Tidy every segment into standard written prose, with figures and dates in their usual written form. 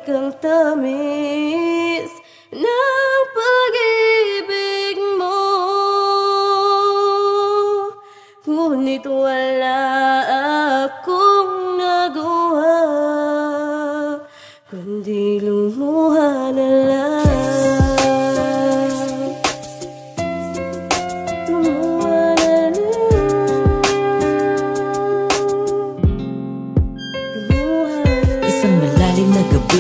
ang tamis ng pag-ibig mo. Ngunit wala akong nagawa kundi lumuha na lang.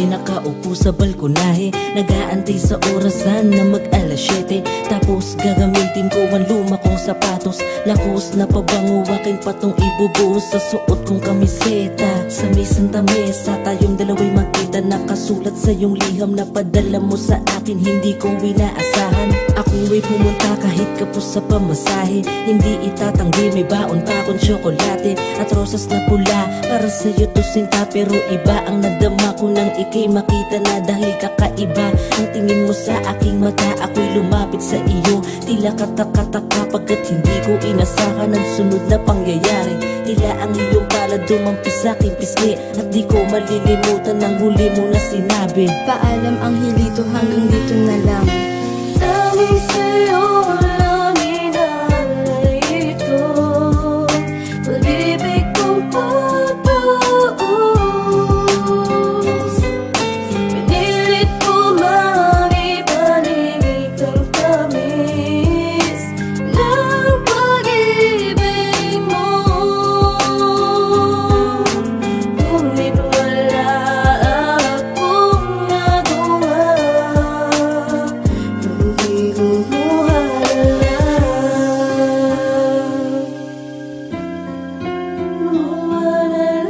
Nakaupo sa balkonahe, nag-aantay sa orasan na mag-alas 7. Tapos gagamitin ko ang luma kong sapatos. Lakos na pabango aking patong ibubuhos sa suot kong kamiseta. Sa may Santa Mesa, tayong dalawa'y magkita. Nakasulat sa iyong liham na padala mo sa akin, hindi ko inaasahan. Ako ay pumunta kahit kapos sa pamasahe. Hindi itatanggi, may baon pa akong tsokolate at rosas na pula. Para sa'yo to sinta, pero iba ang nadama ko nang ika'y makita na dahil kakaiba ang tingin mo sa aking mata. Ako'y lumapit sa iyo, tila kataka-taka pagkat hindi ko inasahan ang sunod na pangyayari. Tila ang iyong palad dumampi sa'king pisngi at di ko malilimutan ang huli mo na sinabi. Paalam ang hilito, hanggang dito na lang. Tanging sa'yo lang inalay ito, pag-ibig kong patuos. Pinilit ko maibalik ang tamis ng pag-ibig mo. Ngunit wala akong nagawa kundi lumuha na lang. Lumuha na lang.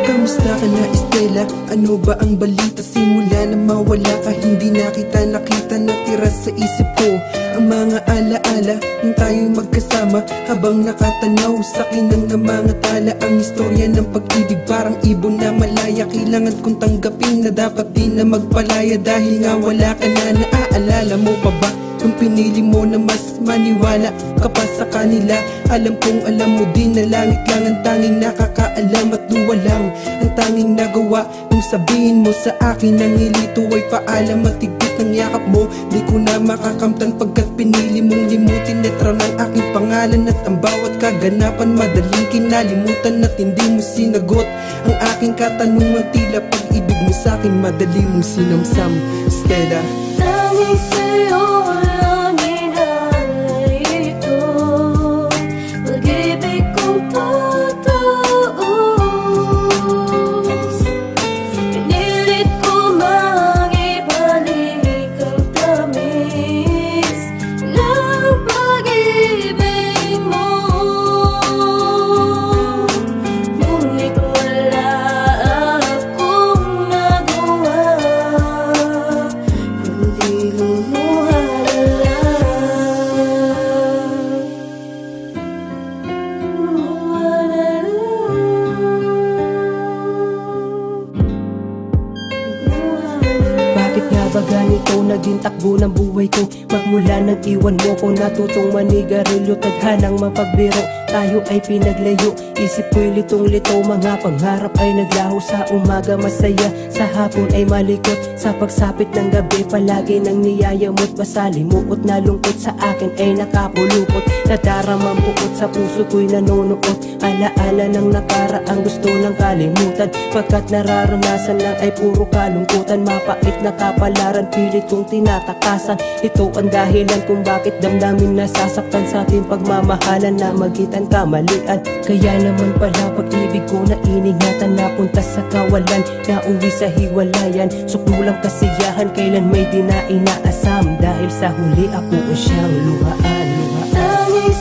Kamusta ka na, Estela? Ano ba ang balita? Simula na mawala ka, hindi na kita nakita. Natira sa isip ko ang mga alaala nung tayo'y magkasama. Habang nakatanaw sa akin ang namangatala, ang istorya ng pag-ibig parang ibon na malaya. Kailangan kong tanggapin na dapat din na magpalaya. Dahil nga wala ka na, naaalala mo pa ba nung pinili mo na mas maniwala ka pa sa kanila? Alam kong alam mo din na langit lang ang tanging nakakaalam at luwa lang ang tanging nagawa. Nung sabihin mo sa akin ang ilito ay paalam at higpit ng yakap mo, di ko na makakamtan pagkat pinili mong limutin letra ng aking pangalan. At ang bawat kaganapan madaling kinalimutan at hindi mo sinagot ang aking katanungan. Tila pag-ibig mo sa akin madali mong sinamsam, Stella. Tanging sa'yo lang inalay ito, pag-ibig kong patuos. Pinilit ko maibalik ang tamis ng pag-ibig mo. Ngunit wala akong nagawa kundi lumuha na lang. Lumuha na lang. Bakit nga ba ganito naging takbo ng buhay ko? Magmula nag-iwan mo ko, natutong manigarilyo, tadhanang mapagbiro. Tayo ay pinaglayo, isip ko'y litong-lito. Mga pangarap ay naglaho, sa umaga masaya, sa hapon ay malikot. Sa pagsapit ng gabi palagi nang niyayamot. Masalimuot na lungkot sa akin ay nakapulupot. Nadaramang bukot sa puso ko'y nanonood. Alaala ng nakaraang gusto ng kalimutan, pagkat nararanasan lang ay puro kalungkutan. Mapait na kapalaran, pilit kong tinatakasan. Ito ang dahilan kung bakit damdamin nasasaktan sa ating pagmamahalan na magitan kamalian. Kaya naman pala pag-ibig ko na iningatan, napunta sa kawalan, nauwi sa hiwalayan. Suklulang kasiyahan, kailan may di na inaasam, dahil sa huli ako ang siyang luhaan. Tanging